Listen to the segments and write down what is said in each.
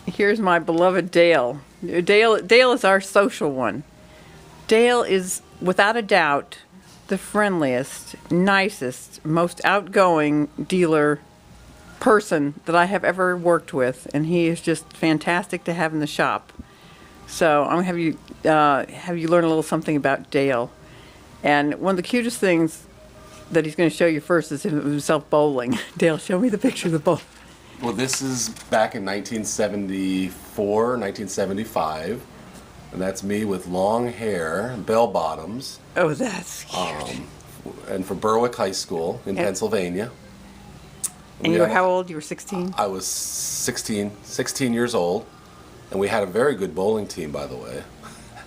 Here's my beloved Dale. Dale is our social one. Dale is, without a doubt, the friendliest, nicest, most outgoing dealer person that I have ever worked with, and he is just fantastic to have in the shop. So I'm gonna have you learn a little something about Dale. And one of the cutest things that he's going to show you first is himself bowling. Dale, show me the picture of the bowl. Well, this is back in 1974, 1975, and that's me with long hair, bell bottoms. Oh, that's cute. And for Berwick High School in Pennsylvania. And you were how old? You were 16? I was 16 years old, and we had a very good bowling team, by the way.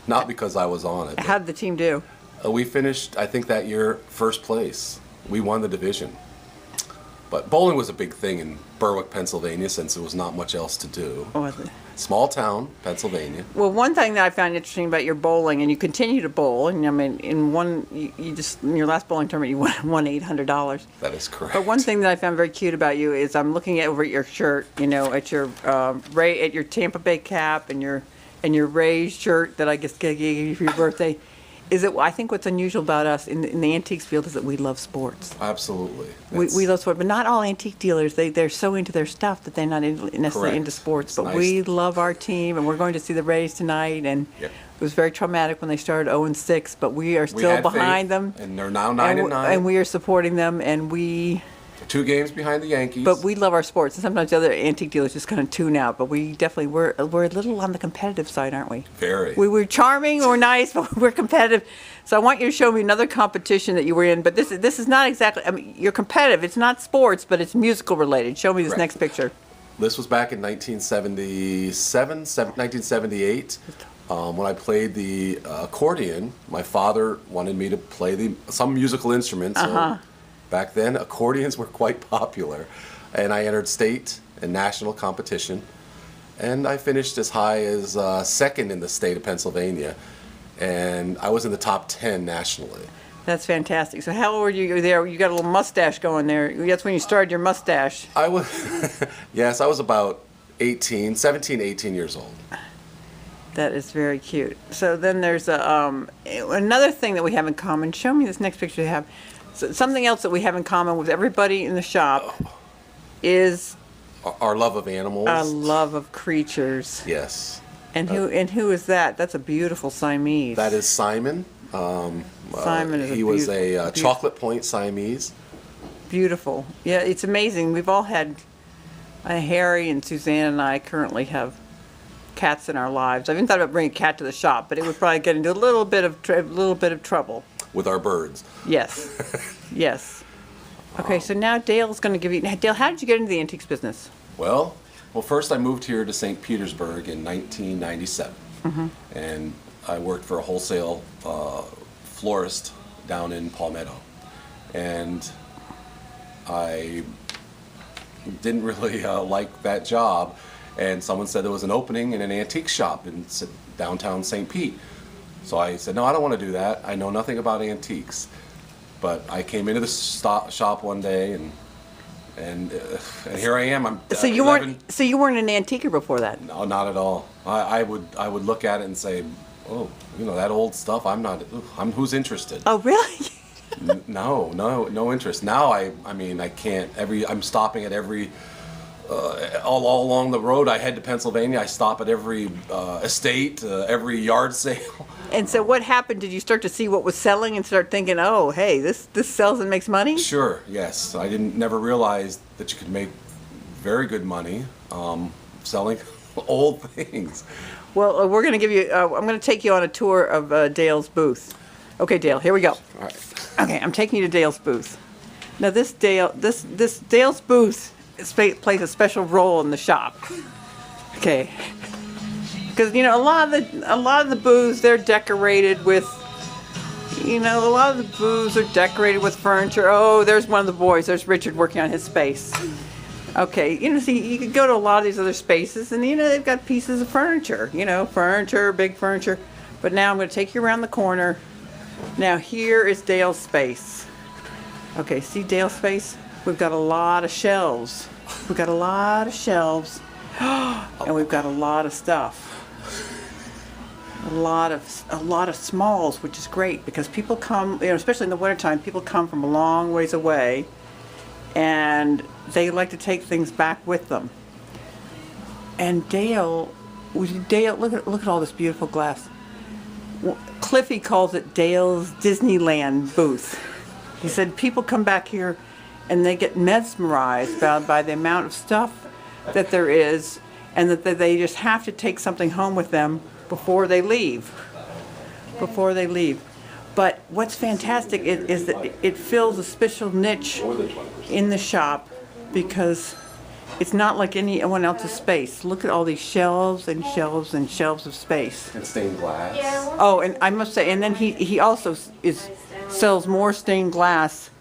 Not because I was on it. How did the team do? We finished, I think that year, first place. We won the division. But bowling was a big thing in Berwick, Pennsylvania, since there was not much else to do. Oh, was it? Small town, Pennsylvania. Well, one thing that I found interesting about your bowling, and you continue to bowl, and I mean, in your last bowling tournament, you won $800. That is correct. But one thing that I found very cute about you is I'm looking over at your shirt, at your at your Tampa Bay cap and your Rays shirt that I guess gave you for your birthday. I think what's unusual about us in the antiques field is that we love sports. Absolutely. We love sport, but not all antique dealers, they're so into their stuff that they're not necessarily Correct. into sports. It's But nice. we love our team, and we're going to see the Rays tonight, and Yep. it was very traumatic when they started 0-6, but we are We still had behind faith, them. and they're now 9-9. And we are supporting them, and 2 games behind the Yankees. but we love our sports, and sometimes the other antique dealers just kind of tune out. But we definitely we're a little on the competitive side, aren't we? Very. We're charming, we're nice, but we're competitive. So I want you to show me another competition that you were in. But this is not exactly. I mean, you're competitive. It's not sports, but it's musical related. Show me this Correct. next picture. This was back in 1978, when I played the accordion. My father wanted me to play some musical instruments. So back then, accordions were quite popular, and I entered state and national competition, and I finished as high as second in the state of Pennsylvania, and I was in the top 10 nationally. That's fantastic. So how old were you there? You got a little mustache going there. That's when you started your mustache. I was, yes, I was about 17, 18 years old. That is very cute. So then there's another thing that we have in common. Show me this next picture you have. So something else that we have in common with everybody in the shop is Our love of animals. our love of creatures. Yes. And who is that? That's a beautiful Siamese. That is Simon. Simon is he was a chocolate point Siamese. beautiful. Yeah, it's amazing. We've all had Harry and Suzanne and I currently have cats in our lives. I haven't thought about bringing a cat to the shop, but it would probably get into a little bit of trouble. With our birds. Yes, yes. Okay, so now Dale's going to give you. Now, Dale, how did you get into the antiques business? Well, first I moved here to St. Petersburg in 1997, and I worked for a wholesale florist down in Palmetto, and I didn't really like that job, and someone said there was an opening in an antique shop in downtown St. Pete. So I said, no, I don't want to do that. I know nothing about antiques. But I came into the shop one day, and here I am. So you weren't an antiquer before that? No, not at all. I would look at it and say, oh, that old stuff. Who's interested? Oh, really? No interest. Now I mean I can't. I'm stopping at every. All along the road I head to Pennsylvania. I stop at every estate, every yard sale. And so what happened? Did you start to see what was selling and start thinking, oh, hey, this sells and makes money? Sure, yes. I never realized that you could make very good money selling old things. Well, we're going to give you, I'm going to take you on a tour of Dale's booth. Okay, Dale, here we go. All right. Okay, I'm taking you to Dale's booth. Now this Dale's booth plays a special role in the shop. Okay. Because a lot of the booths, they're decorated with furniture. Oh, there's one of the boys. There's Richard working on his space. Okay, see, you could go to a lot of these other spaces, and they've got pieces of furniture. Big furniture. But now I'm going to take you around the corner. Now here is Dale's space. Okay, see Dale's space? We've got a lot of shelves. And we've got a lot of stuff. A lot of smalls, which is great because people come, especially in the wintertime, people come from a long ways away and they like to take things back with them. And Dale, look at all this beautiful glass. Cliffy calls it Dale's Disneyland booth. He said people come back here and they get mesmerized by the amount of stuff that there is, and that they just have to take something home with them before they leave. But what's fantastic is that it fills a special niche in the shop because it's not like anyone else's space. Look at all these shelves and shelves and shelves of space. And stained glass. Oh, and I must say, and then he also sells more stained glass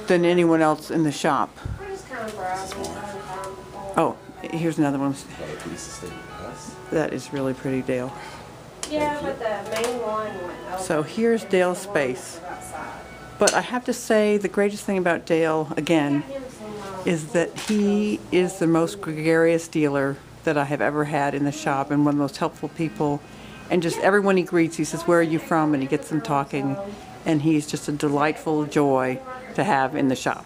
than anyone else in the shop. Oh, here's another one. Another piece of stained glass. That is really pretty, Dale. Yeah, but the main one went over. So here's Dale's space. But I have to say the greatest thing about Dale, again, is that he is the most gregarious dealer that I have ever had in the shop, and one of the most helpful people. And just everyone he greets, he says, "Where are you from?" And he gets them talking. And he's just a delightful joy to have in the shop.